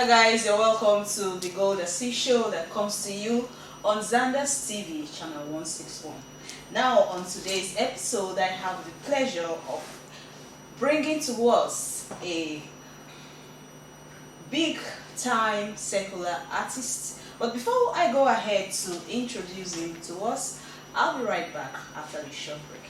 guys, you're welcome to the Golda show that comes to you on Zanders TV Channel 161. Now, on today's episode, I have the pleasure of bringing to us a big-time secular artist. But before I go ahead to introduce him to us, I'll be right back after this short break.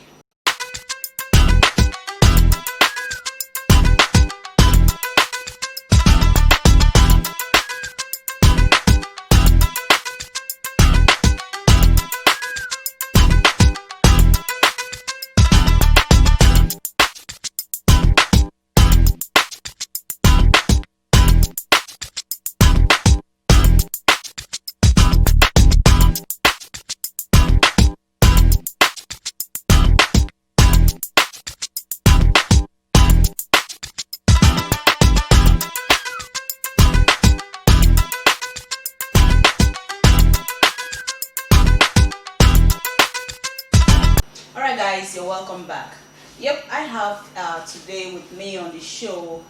Alright guys, you're welcome back. Yep, I have today with me on the show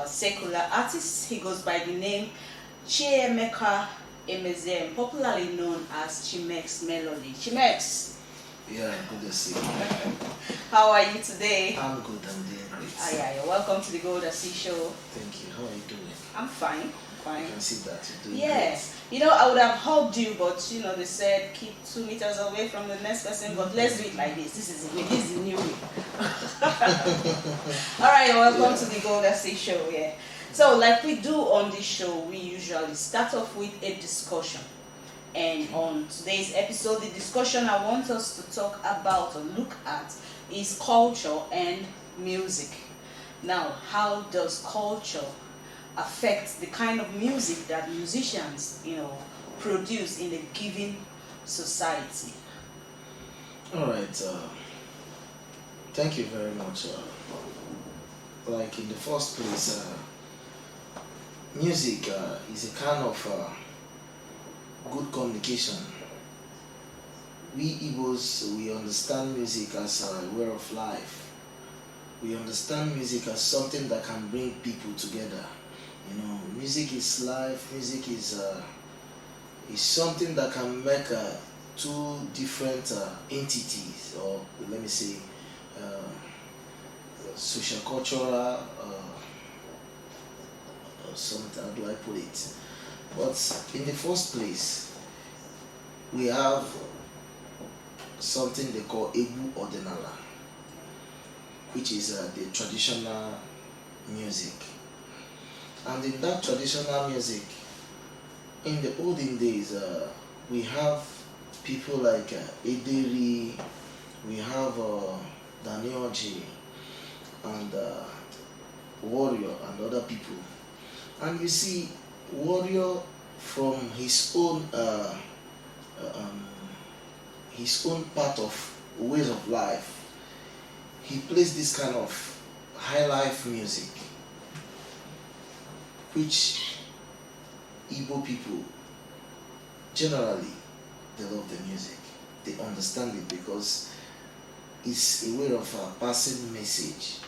secular artist. He goes by the name Chimex Melody, popularly known as Chimex Melody. Chimex. Yeah, good to see you. How are you today? I'm good, I'm doing great. Yeah, you're welcome to the Golda show. Thank you. How are you doing? I'm fine. I can see that you're doing Yes. You know, I would have hugged you, but you know, they said keep 2 meters away from the next person, but let's do it like this. This is the way, this is the new way. Alright, welcome to the Golda show, yeah. So like we do on this show, we usually start off with a discussion. And on today's episode, the discussion I want us to talk about or look at is culture and music. Now, how does culture affect the kind of music that musicians, produce in a given society? All right. Thank you very much. Like in the first place, music is a kind of good communication. We Igbos, we understand music as a way of life. We understand music as something that can bring people together. You know, music is life. Music is something that can make two different entities, or let me say, social cultural. Something. How do I put it? But in the first place, we have something they call Egwu Ndi Nna Fadas, which is the traditional music. And in that traditional music, in the olden days, we have people like Ederi, we have Danioji, and Warrior, and other people. And you see, Warrior, from his own part of ways of life, he plays this kind of high life music, which Igbo people generally, they love the music. They understand it because it's a way of passing message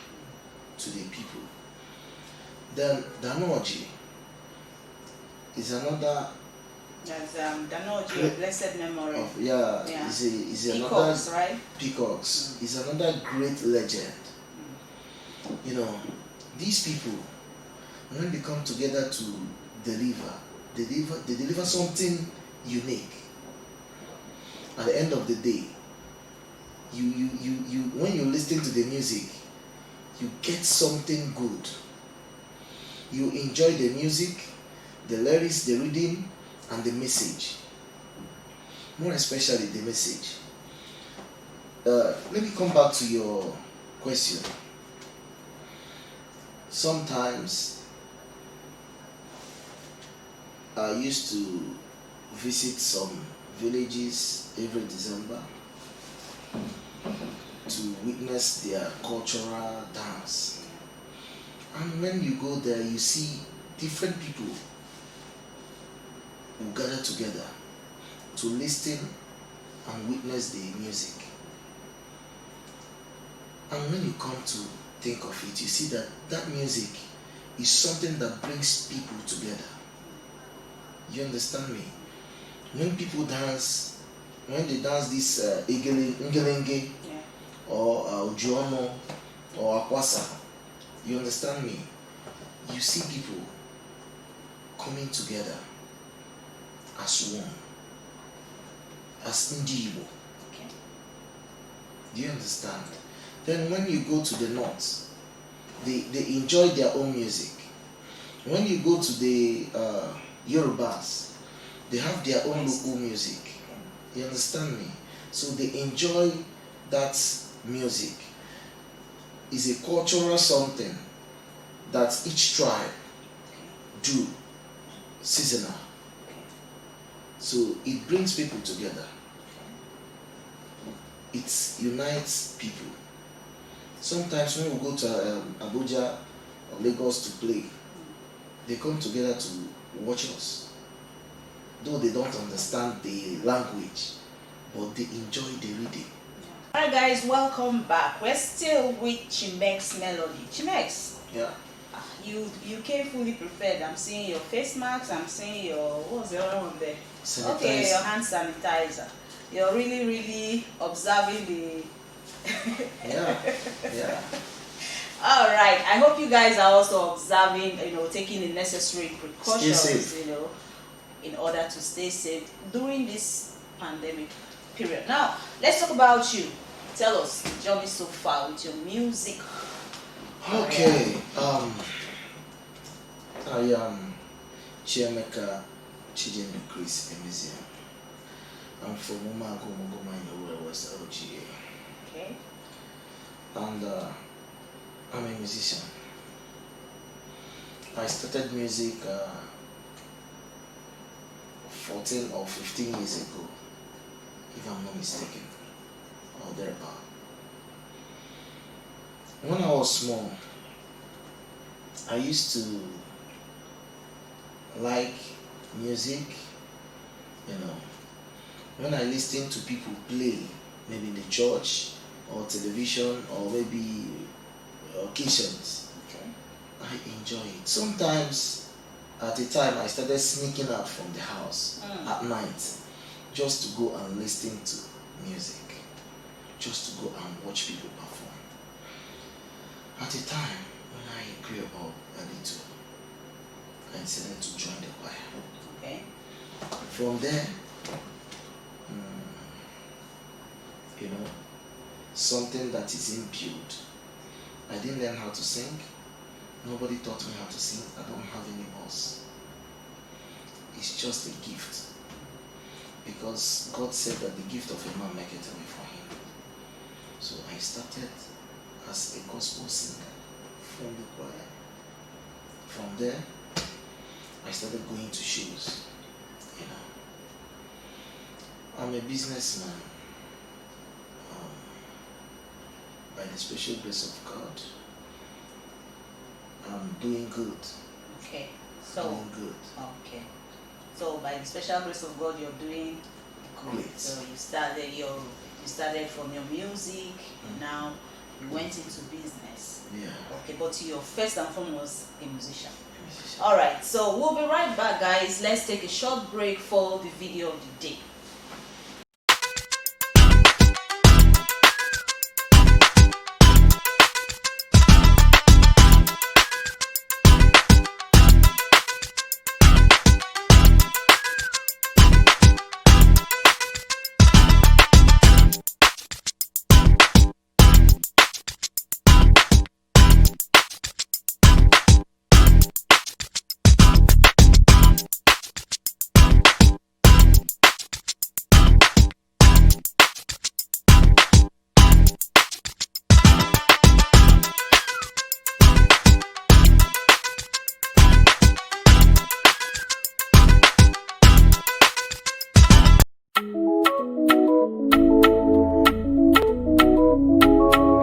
to the people. Then Danoji is another. That's Danoji, blessed memory. Is Peacocks, another right? Peacocks is another great legend. You know, these people, when they come together to they deliver something unique. At the end of the day, you when you listen to the music, you get something good. You enjoy the music, the lyrics, the rhythm, and the message. More especially the message. Let me come back to your question. Sometimes I used to visit some villages every December to witness their cultural dance. And when you go there, you see different people who gather together to listen and witness the music. And when you come to think of it, you see that that music is something that brings people together. You understand me? When people dance, when they dance this Ngelenge or Ujuono or Akwasa, you understand me? You see people coming together as one, as Ndi Igbo. Okay. Do you understand? Then when you go to the north, they enjoy their own music. When you go to the Yorubas, they have their own local music. You understand me? So they enjoy that music. It's a cultural something that each tribe do seasonal. So it brings people together. It unites people. Sometimes when we go to Abuja or Lagos to play, they come together to watch us. Though they don't understand the language, but they enjoy the reading. Alright guys, welcome back. We're still with Chimex Melody. Chimex. Yeah. You came fully prepared. I'm seeing your face masks, I'm seeing your, what's the other one there? Sanitizer. Okay, your hand sanitizer. You're really observing the yeah. Alright, I hope you guys are also observing, taking the necessary precautions, in order to stay safe during this pandemic period. Now, let's talk about you. Tell us the journey so far with your music. Okay, I am Chiameka Chijimbe Chris Emizia. I'm from Umago Mugoma in West LGA. Okay. And I'm a musician. I started music 14 or 15 years ago, if I'm not mistaken, or thereabout. When I was small, I used to like music, when I listen to people play, maybe in the church or television or maybe occasions, okay, I enjoy it. Sometimes at a time I started sneaking out from the house at night just to go and listen to music, just to go and watch people perform. At a time when I grew up a little, I decided to join the choir. Okay. From there, something that is imbued. I didn't learn how to sing. Nobody taught me how to sing. I don't have any voice. It's just a gift. Because God said that the gift of a man maketh a way for him. So I started as a gospel singer from the choir. From there, I started going to shows. I'm a businessman. By the special grace of God, I'm doing good. Okay. Doing good. Okay. So by the special grace of God, you're doing good. Great. So you started from your music, and now you went into business. Yeah. Okay, but you're first and foremost a musician. All right. So we'll be right back, guys. Let's take a short break for the video of the day.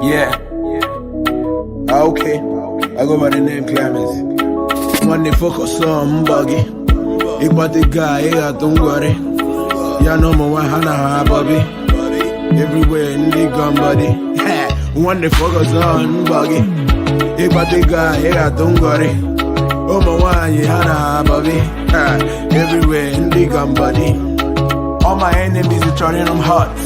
Yeah. Okay. I go by the name Clemens. When they focus on buggy, it but the guy, don't worry. Ya know my one hand, Bobby. Everywhere in the gun body. When they focus on buggy, it but the guy, don't worry. Oh my wine, Hana, Bobby. Everywhere in the gun body. All my enemies are turning them hot.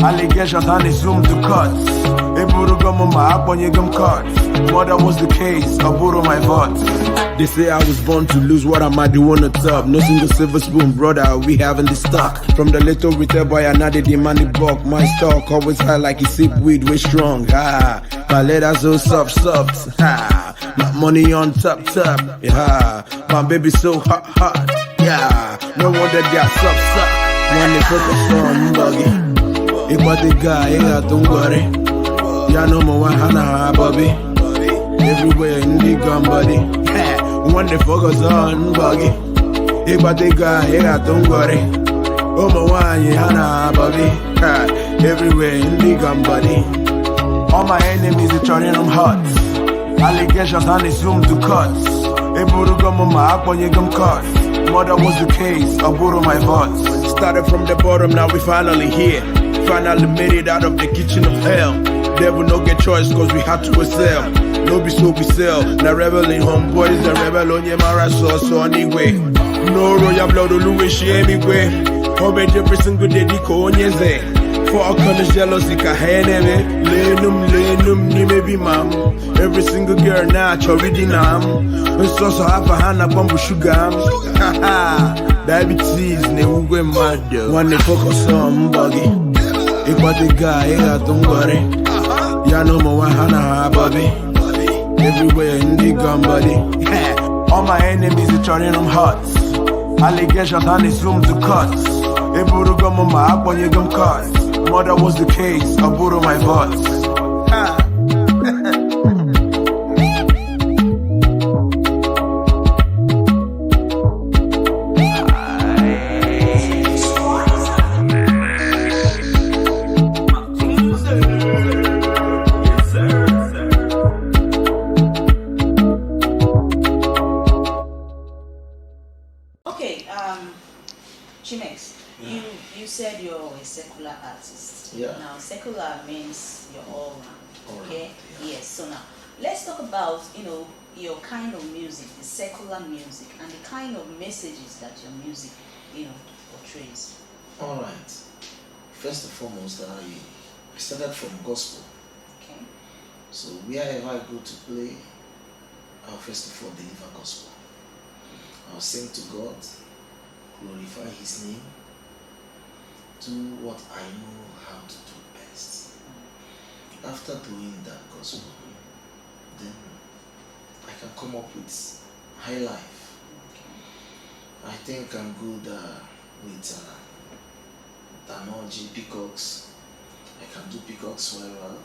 Allegations and they zoom to cuts. Eburu gum on my app when you gum cuts. Mother was the case, I borrow my votes. They say I was born to lose, what am I doing on top? No single silver spoon, brother, we having the stock. From the little retail boy, I now they demand the bulk. My stock always high like he sip weed, way strong. Ha, my letters so soft. Ha, my money on top. Yeah, my baby so hot. Yeah, no wonder they are suck. When they focus on buggy, if what the guy, yeah, don't worry. Yeah, no more Hana, Bobby. Everywhere in the gun body. When they focus on buggy, if what the guy, yeah, don't worry. Oh my wine, Hana, Bobby. Everywhere in the gun body. All my enemies are turning them hot. Allegations and they zoom to cuts. Eburu gum on my app when you gum cuts. Mother was the case, I borrow my votes. Started from the bottom, now we finally here. Finally made it out of the kitchen of hell. Devil no get choice cause we had to excel. No be so we sell. Now rebelling homeboys, the rebel on your mara so anyway. No royal blood or Louis she anyway. Homemade every single day diko on your zay. For all kind of jealousy ka heneme. Lenum ni maybe mom. Every single girl now choridi nam. And so half a hand up on sugar. Diabetes ne ugwe mad. When they focus on buggy. If what the guy, yeah, don't worry. Yeah, no more Hana, Bobby. Everywhere in the gun body. All my enemies are turning them hot. Allegations and they zoom to cuts. Eburu gum on my app when you gum cuts. Mother was the case, I borrow my votes. Chimex, you said you're a secular artist. Yeah. Now, secular means you're all round. Okay. Yeah. Yes. So now, let's talk about your kind of music, the secular music, and the kind of messages that your music portrays. All right. First and foremost, I started from gospel. Okay. So wherever I go to play, I'll first of all deliver gospel. I'll sing to God, glorify His name, do what I know how to do best. After doing that gospel, then I can come up with high life. I think I'm good with Danoji, peacocks. I can do peacocks very well.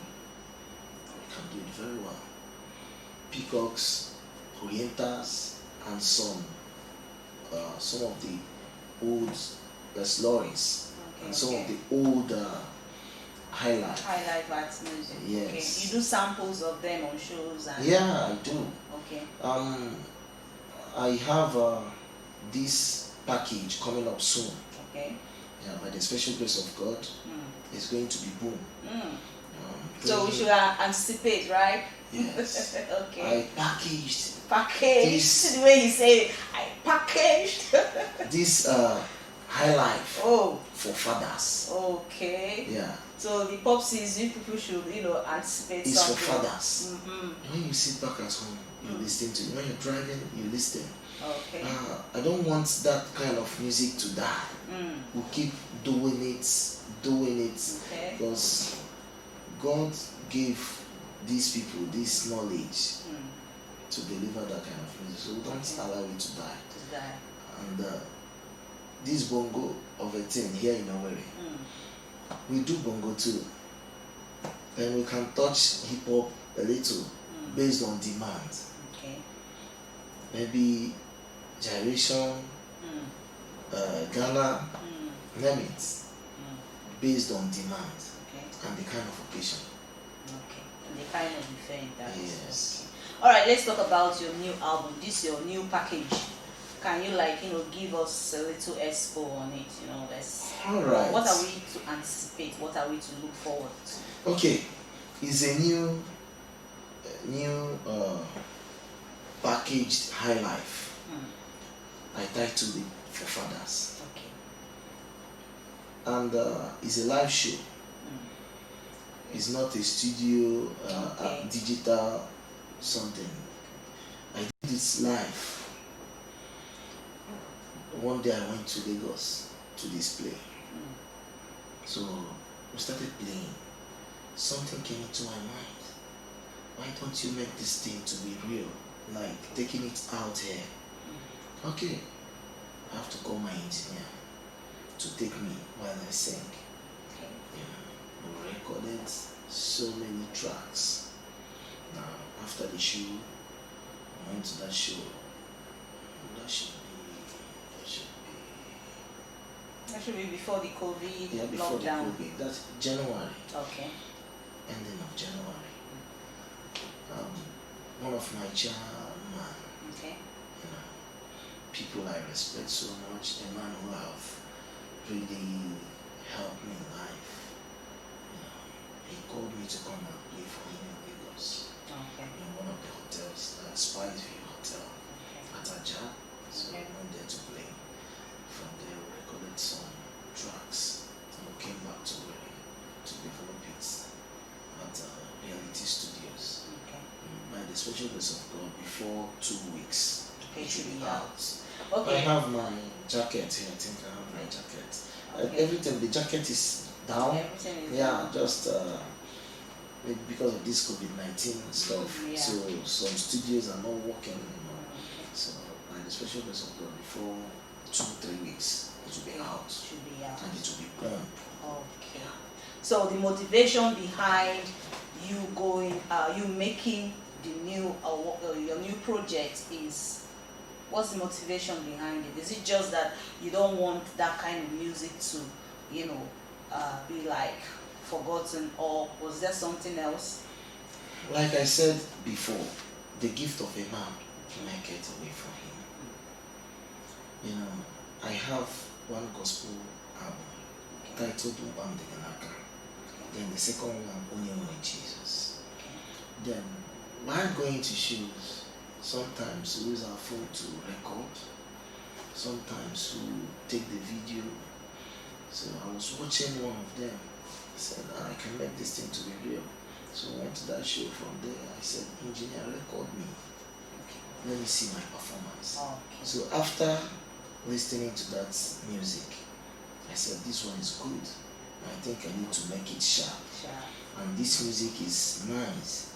I can do it very well. Peacocks, orientals, and some of the old lorries, and some of the old high life arts music. Yes. Okay. You do samples of them on shows and yeah, I do. Okay. I have this package coming up soon. Okay. Yeah, by the special grace of God, it's going to be boom. So we should anticipate, right? Yes. Okay. I packaged the way you say it. I packaged this high life for fathers. Okay. Yeah. So the popsies, you people should anticipate it's something. for fathers. When you sit back at home, you listen to it. When you're driving, you listen. Okay. I don't want that kind of music to die. We'll keep doing it, Okay. because God gave these people this knowledge to deliver that kind of music. So don't allow it to die. And this bongo of a thing here in Owerri, we do bongo too. And we can touch hip hop a little based on demand. Okay. Maybe gyration, Ghana, name it, based on demand and the kind of occasion. Okay. And the kind of event that is. Yes. Okay. Alright, let's talk about your new album. This is your new package. Can you give us a little expo on it? Let's. Alright. What are we to anticipate? What are we to look forward to? packaged High Life. I titled it for Fathers. Okay. And it's a live show. It's not a studio, Okay. digital something. I did this live. One day I went to Lagos to display. So we started playing. Something came into my mind. Why don't you make this thing to be real? Like taking it out here. Okay. I have to call my engineer to take me while I sing. Okay. We recorded so many tracks. Now, after the show, I went to that show. That should be before the COVID before lockdown. the COVID. That's January. Okay. Ending of January. One of my chairman. Okay. People I respect so much, a man who have really helped me in life. He called me to come and play for him in Lagos. Okay. In one of the hotels, Spice View Hotel at Ajah. So I went there to play. From there we recorded some tracks and we came back to Owerri to develop it at Reality Studios. Okay. By the special grace of God, before 2 weeks, Okay, it should be yeah. out. Okay. I have my jacket here. I think I have my jacket. Okay. Everything, the jacket is down. Everything is Yeah, down. just maybe because of this COVID-19 stuff. Yeah. So some studios are not working anymore. Okay. So by the special grace of God, before 2-3 weeks, it will be out. Should be out. And it will be pumped. Okay. So the motivation behind you going, you making the new, your new project is, what's the motivation behind it? Is it just that you don't want that kind of music to, be like forgotten, or was there something else? Like I said before, the gift of a man make it away from him. I have one gospel album titled Egwu Ndi Nna. Then the second one, Only Jesus. Then while going to shows, sometimes we use our phone to record, sometimes we take the video. So I was watching one of them. I said, I can make this thing to be real. So I went to that show. From there, I said, engineer, record me. Let me see my performance. Okay. So after listening to that music, I said, this one is good. I think I need to make it sharp. And this music is nice.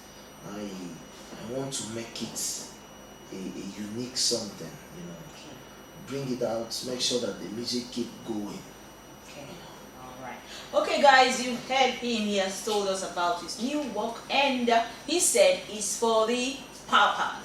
I want to make it a unique something, Okay. Bring it out, make sure that the music keep going. Okay. Alright. Okay guys, you heard him. He has told us about his new work, and he said it's for the papas.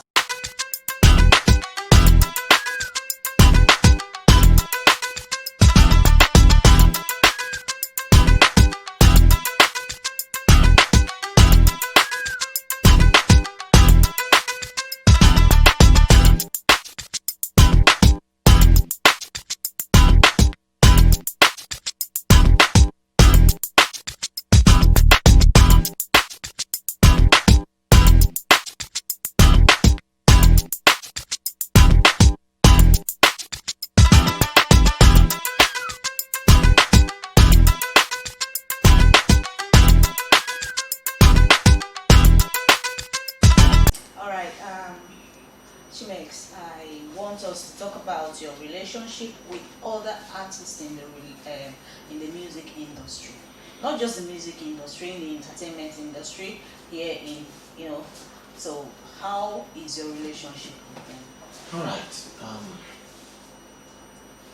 Chimex, I want us to talk about your relationship with other artists in the music industry. Not just the music industry, in the entertainment industry here in, so how is your relationship with them? All right.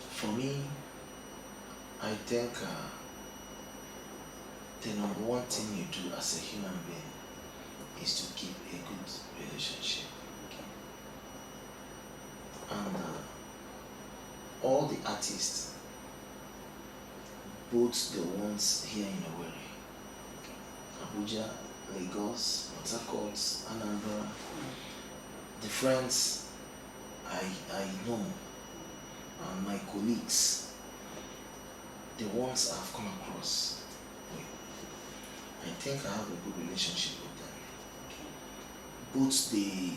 For me, I think the number one thing you do as a human being is to keep a good relationship. And all the artists, both the ones here in Owerri, Abuja, Lagos, Port Harcourt, Anambra, the friends I know, and my colleagues, the ones I've come across with, I think I have a good relationship with them. Both the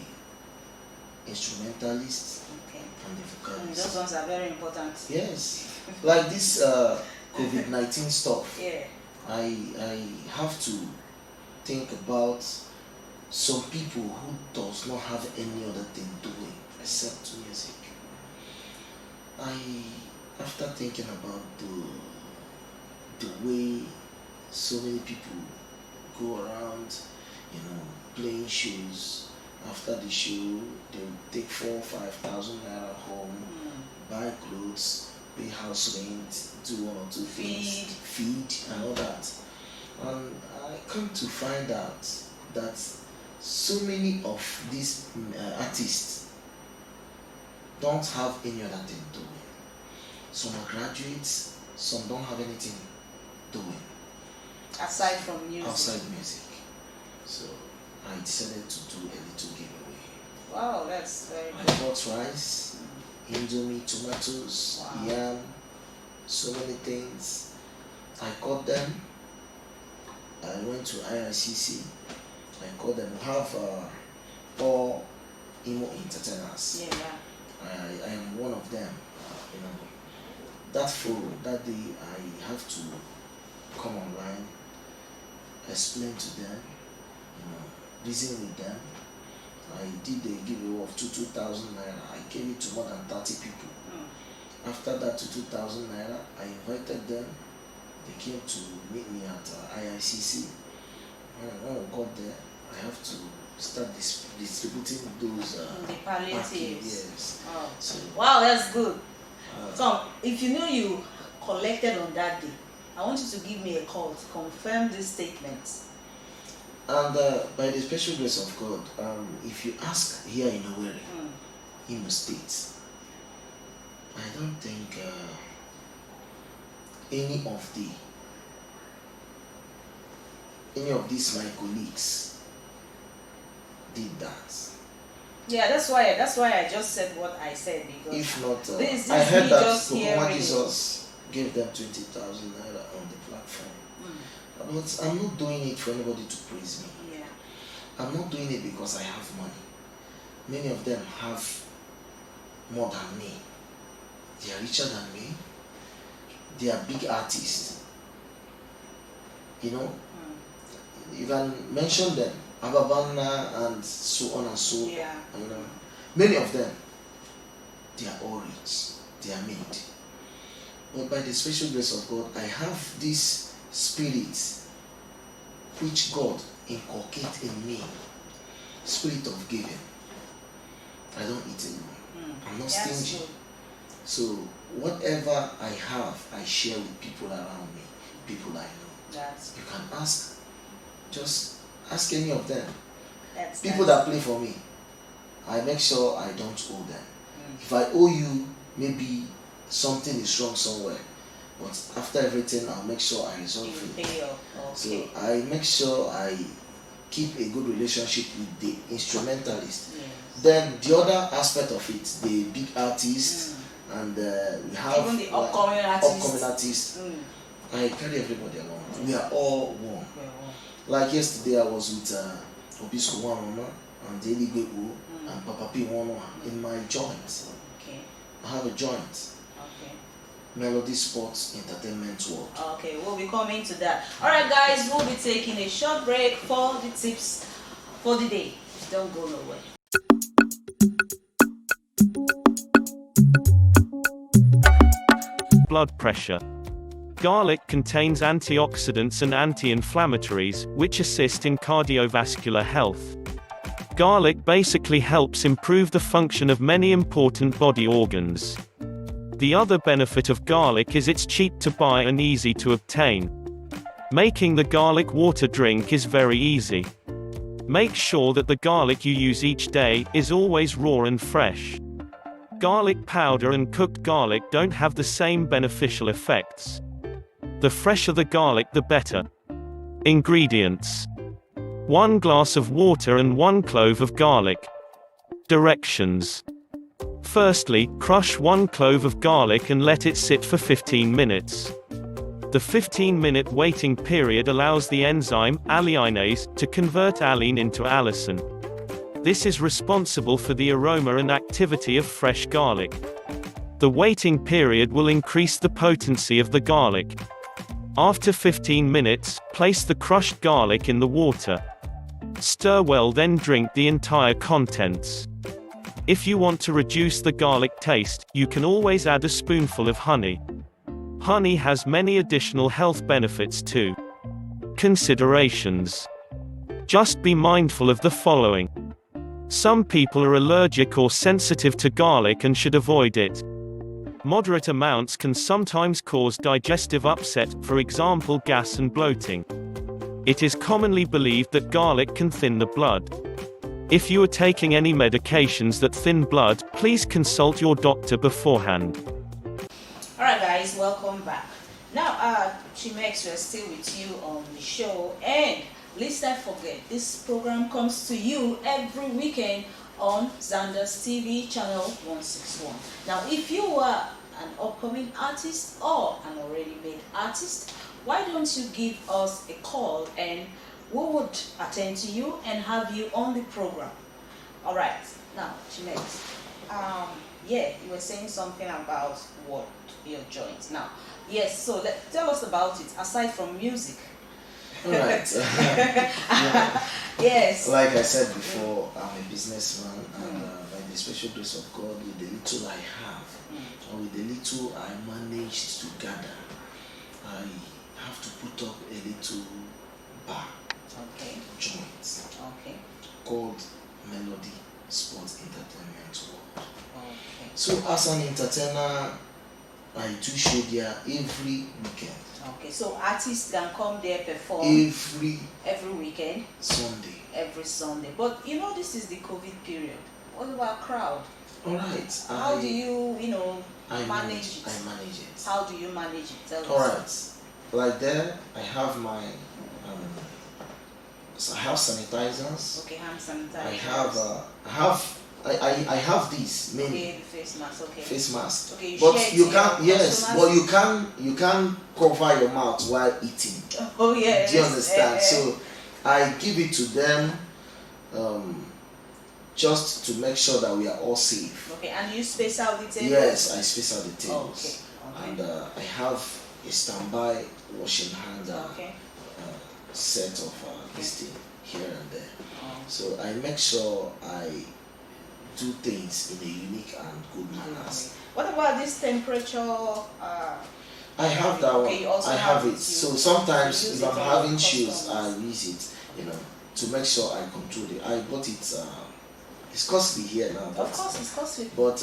instrumentalists, Okay. and the vocalists. Those ones are very important. Yes, like this COVID-19 stuff. Yeah. I have to think about some people who does not have any other thing doing except music. After thinking about the way so many people go around, playing shows. After the show, they'll take 4,000-5,000 naira home, buy clothes, pay house rent, do one or two things, feed and all that. And I come to find out that so many of these artists don't have any other thing doing. Some are graduates, some don't have anything doing. Aside from music. Outside music. So I decided to do a little giveaway. Wow, that's very I good. bought rice, indomie, tomatoes, Wow. yam, so many things. I caught them. I went to IRCC. I called them. We have 4 Imo entertainers. Yeah. I am one of them. That day I have to come online, explain to them, reason with them. I did a giveaway of 2,000 naira. I gave it to more than 30 people. After that 2,000 naira, I invited them. They came to meet me at IICC. When I got there, I have to start distributing those The palliatives. Yes. Oh. So, Wow, that's good. So, if you knew you collected on that day, I want you to give me a call to confirm this statement. and by the special grace of God, if you ask here in Owerri, Imo State, I don't think any of these my colleagues did that. Yeah, that's why I just said what I said, because If not, this I heard me that just Kokoma hearing Jesus gave them 20,000 naira on the platform. But I'm not doing it for anybody to praise me. Yeah. I'm not doing it because I have money. Many of them have more than me. They are richer than me. They are big artists. You can mention them, Ababana and so on and so. Yeah. Many of them, they are all rich. They are made. But by the special grace of God, I have this spirit which God inculcates in me, spirit of giving. I don't eat anymore. I'm not stingy. Good. So whatever I have, I share with people around me, people I know. You can just ask any of them. People that play for me, I make sure I don't owe them. If I owe you, maybe something is wrong somewhere, but after everything, I'll make sure I resolve it. Okay. So I make sure I keep a good relationship with the instrumentalist. Then the other aspect of it, the big artists, and we have even the upcoming artists. I carry everybody along. We are all one. Like yesterday, I was with Obisco Wanoma and Daily Egwu and Papa P Wanoma in my joint. Okay. I have a joint. Okay. Melody Sports Entertainment World. Okay, we'll be coming to that. Alright guys, we'll be taking a short break for the tips for the day. Don't go nowhere. Blood pressure. Garlic contains antioxidants and anti-inflammatories, which assist in cardiovascular health. Garlic basically helps improve the function of many important body organs. The other benefit of garlic is it's cheap to buy and easy to obtain. Making the garlic water drink is very easy. Make sure that the garlic you use each day is always raw and fresh. Garlic powder and cooked garlic don't have the same beneficial effects. The fresher the garlic, the better. Ingredients: 1 glass of water and 1 clove of garlic. Directions: firstly, crush 1 clove of garlic and let it sit for 15 minutes. The 15-minute waiting period allows the enzyme, alliinase, to convert allene into allicin. This is responsible for the aroma and activity of fresh garlic. The waiting period will increase the potency of the garlic. After 15 minutes, place the crushed garlic in the water. Stir well, then drink the entire contents. If you want to reduce the garlic taste, you can always add a spoonful of honey. Honey has many additional health benefits too. Considerations. Just be mindful of the following. Some people are allergic or sensitive to garlic and should avoid it. Moderate amounts can sometimes cause digestive upset, for example gas and bloating. It is commonly believed that garlic can thin the blood. If you are taking any medications that thin blood, please consult your doctor beforehand. Alright guys, welcome back. Now, Chimex, we're still with you on the show, and lest I forget, this program comes to you every weekend on Zanders TV Channel 161. Now, if you are an upcoming artist or an already made artist, why don't you give us a call and we would attend to you and have you on the program. Alright, now, Chimex, yeah, you were saying something about what your joints. Now, yes, so tell us about it, aside from music. Alright. Yes. Like I said before, I'm a businessman, and by the special grace of God, with the little I have, and with the little I managed to gather, I have to put up a little bar, joint, called Melody Sports Entertainment World. So as an entertainer, I do show there every weekend. Okay, so artists can come there perform every weekend, every Sunday. But you know, this is the COVID period. What about crowd? All right. How do you manage it? I manage it. How do you manage it? Tell us. All right. Like there, I have my I have sanitizers. Okay, hand sanitizers. I have these many. Okay, the face mask. Okay. Face mask. Okay, but you can't. Yes, but you can't cover your mouth while eating. Oh yes. Do you understand? So I give it to them, just to make sure that we are all safe. Okay, and you space out the tables. Yes, I space out the tables. Okay. And I have a standby washing hand set of this thing here and there. So I make sure I do things in a unique and good manner. What about this temperature? I have that one. I have it. You, so sometimes if I'm having chills, I use it, to make sure I control it. I bought it. It's costly here now. Of course, it's costly. But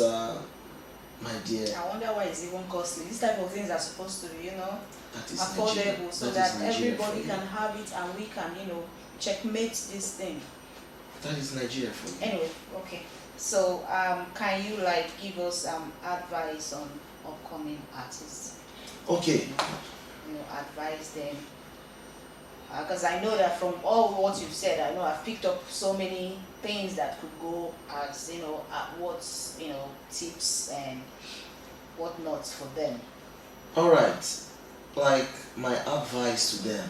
my dear, I wonder why it's even costly. These type of things are supposed to be, that is affordable, so that everybody can can have it and we can, checkmate this thing. That is Nigeria for you. Anyway, okay. So, can you give us advice on upcoming artists? Okay. Advise them. Because I know that from all what you've said, I know I've picked up so many things that could go as, what's, tips and whatnot for them. All right. Like my advice to them,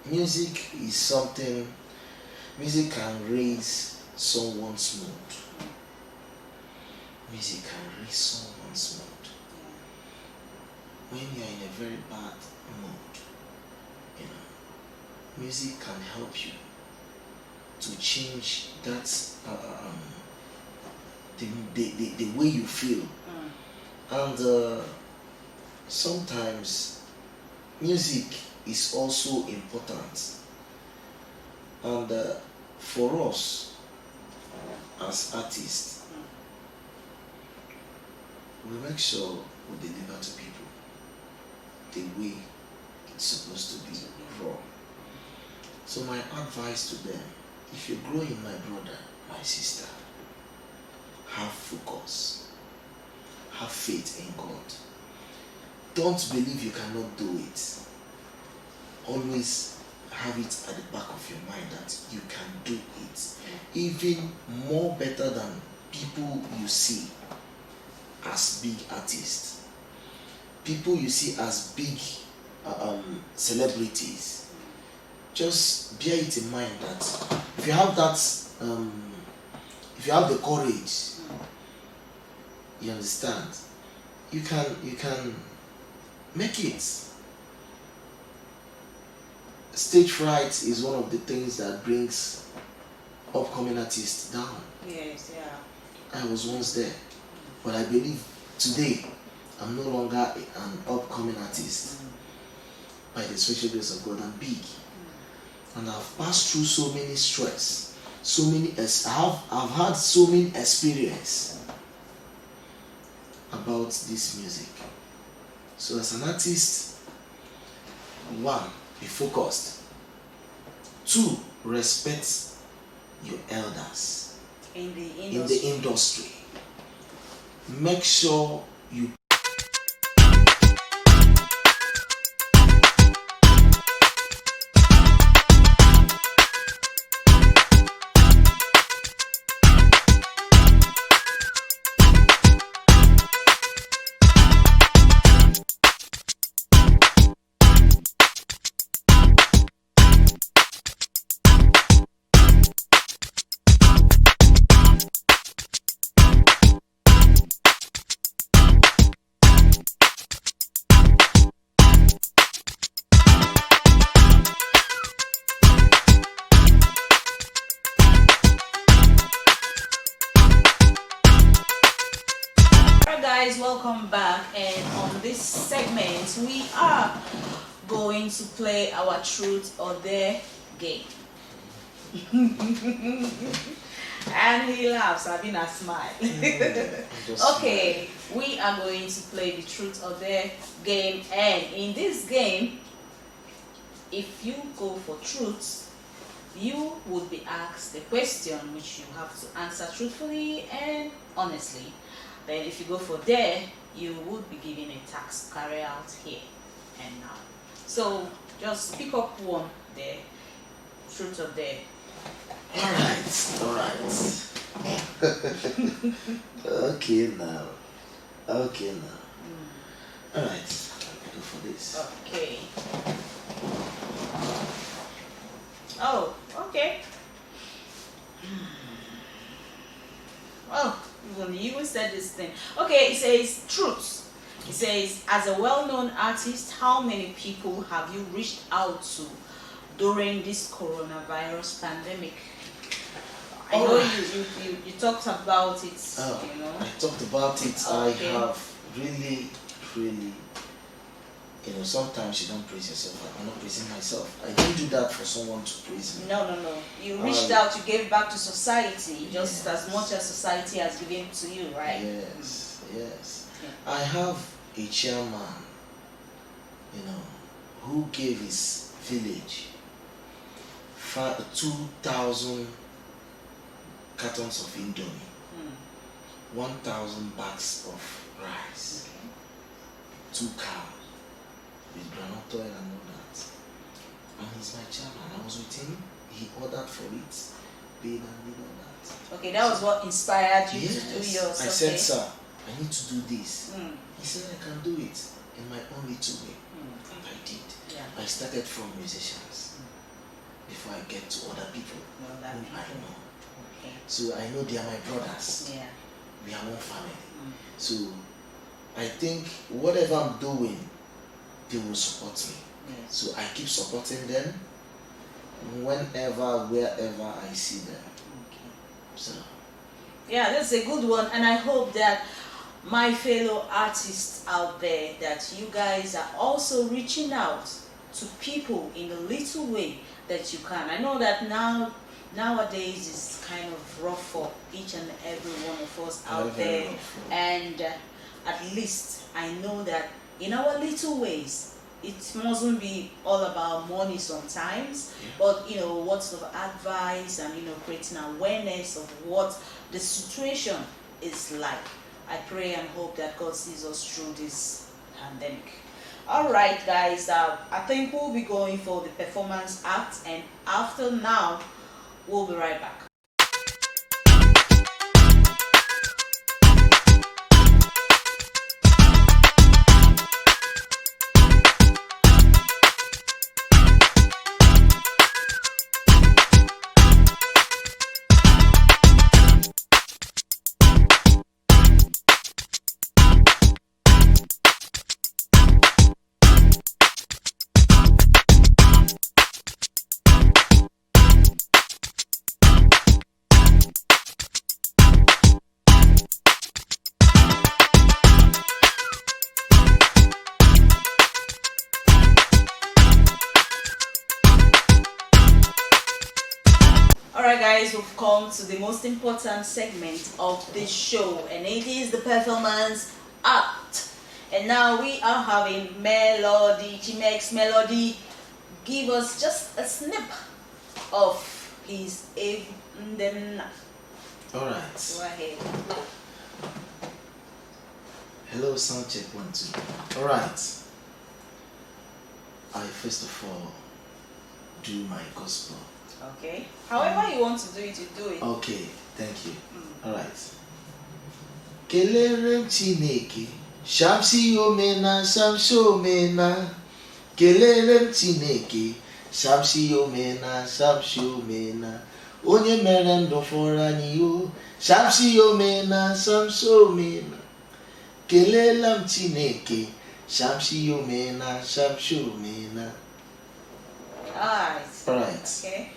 music is something, music can raise someone's mood. Music can raise someone's mood. When you're in a very bad mood, music can help you to change that the way you feel. And sometimes music is also important, and for us as artists, we make sure we deliver to people the way it's supposed to be raw. So my advice to them, if you're growing, my brother, my sister, have focus, have faith in God. Don't believe you cannot do it. Always have it at the back of your mind that you can do it. Even more better than people you see as big artists. People you see as big celebrities. just bear it in mind that if you have that, if you have the courage, you understand, you can make it. Stage fright is one of the things that brings upcoming artists down. Yes, yeah. I was once there, but I believe today I'm no longer an upcoming artist. By the special grace of God, I'm big, and I've passed through so many stress, I've had so many experience about this music. So as an artist, 1, be focused. 2, respect your elders In the in the industry. Make sure you guys, welcome back, and on this segment we are going to play our truth or dare game. And he laughs, having a smile. Okay, we are going to play the truth or dare game, and in this game, if you go for truth, you would be asked a question which you have to answer truthfully and honestly. Then if you go for dare, you would be given a task to carry out here and now. So just pick up one there, truth or dare. Alright. Okay now. Alright, go for this. Okay. Oh, okay. Oh, you said this thing. Okay, it says truth. It says, as a well-known artist, how many people have you reached out to during this coronavirus pandemic? I know you talked about it, you know. I talked about it. Okay. I have really, sometimes you don't praise yourself. I'm not praising myself. I didn't do that for someone to praise me. No. You reached out, you gave back to society just as much as society has given to you, right? Yes. I have a chairman, who gave his village 2,000 cartons of Indomie, 1,000 bags of rice, 2 cows with groundnut oil and all that. And he's my chairman. I was with him. He ordered for it, paid and did all that. Okay, that was what inspired you to do yours. I said, sir, I need to do this. He said, I can do it in my own little way. And I did. Yeah. I started from musicians before I get to other people whom I know. Okay. So I know they are my brothers. Yeah. We are one family. So I think whatever I'm doing, they will support me. Yes. So I keep supporting them whenever, wherever I see them. Okay. So Yeah, that's a good one, and I hope that my fellow artists out there, that you guys are also reaching out to people in the little way that you can. I know that nowadays it's kind of rough for each and every one of us out there, and at least I know that in our little ways, it mustn't be all about money sometimes, but what sort of advice and creating awareness of what the situation is like. I pray and hope that God sees us through this pandemic. All right, guys, I think we'll be going for the performance act, and after now we'll be right back. guys, we've come to the most important segment of this show, and it is the performance act. And now we are having Melody, Chimex Melody, give us just a snip of his Egwu Ndi Nna. Alright. Go ahead. Hello, sound check 1, 2. Alright. I first of all do my gospel. Okay. However you want to do it, you do it. Okay, thank you. Alright. Kelere Chineke, Shamsi Omena, Shamsi Omena. Kelere Chineke, Shamsi Omena, Shamsi Omena. Onye mere ndụ fọrọ anyị o, Shamsi Omena, Shamsi Omena. Kelela m Chineke, Shamsi Omena, Shamsi Omena. Alright. Okay.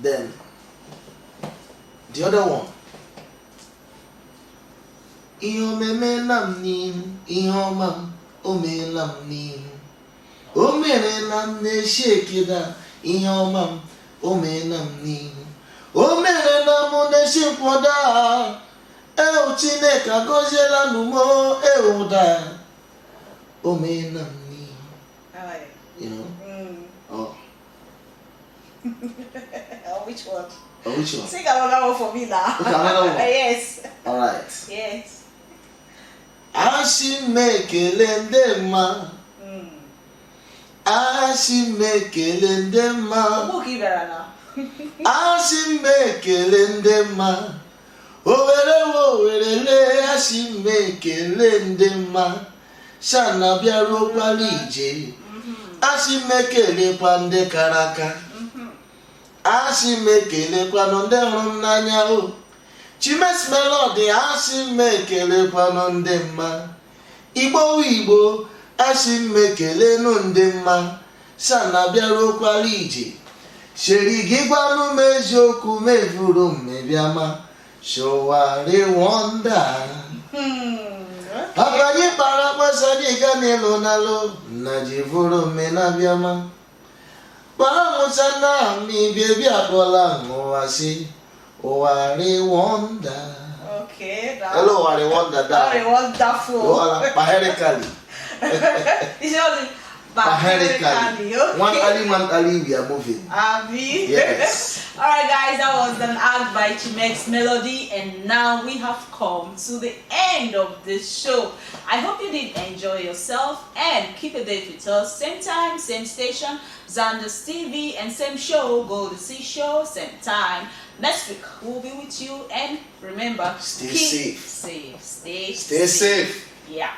Then the other one. Ihe omeme na m n'ihu, ihe ọma m o meela m n'ihu. O mere na m na-eshi ekeda, ihe ọma m o meela m n'ihu. O mere na m na-eshi nkwọda, ewu Chineke agọziela n'umo ewu da. O meela m n'ihu. You know? Oh. Oh, which one? Oh, which one? Sing another one for me now. Okay, another one. Yes. Alright. Yes. Asị m ekele ndị mma. Asị m ekele ndị mma. Asị m ekele ndị mma. Owere asị m ekele ndị mma. Shana bịaruokwala ije. Asị m ekelekwa ndị kara aka. Asị m ekelekwanụ ndị hụrụ m n'anya o. Chimex Melody asị m ekelekwanụ ndị mma. Igbo asị m ekelenụ ndị mma. Shana bịaruokwala ije. Sheri gị gwanụ m eziokwu mevuru m mebiama. Showari wonder. Papa anyị kpara mkpasa dị ga n'elu n'alụ na jivuru mmena bịama. Kpara mụsa na mi bebi akpọla n'ụwa si Owari wonder. Okay. Hello, Owari wonder. Very wonderful. Paherically. It's only Paherically. Okay. One Ali, we are moving. Abi. Yes. Alright guys, that was an act by Chimex Melody, and now we have come to the end of this show. I hope you did enjoy yourself, and keep a date with us. Same time, same station, Zanders TV, and same show, Golda show, same time. Next week we'll be with you, and remember, Stay keep safe. safe. Stay safe. Yeah.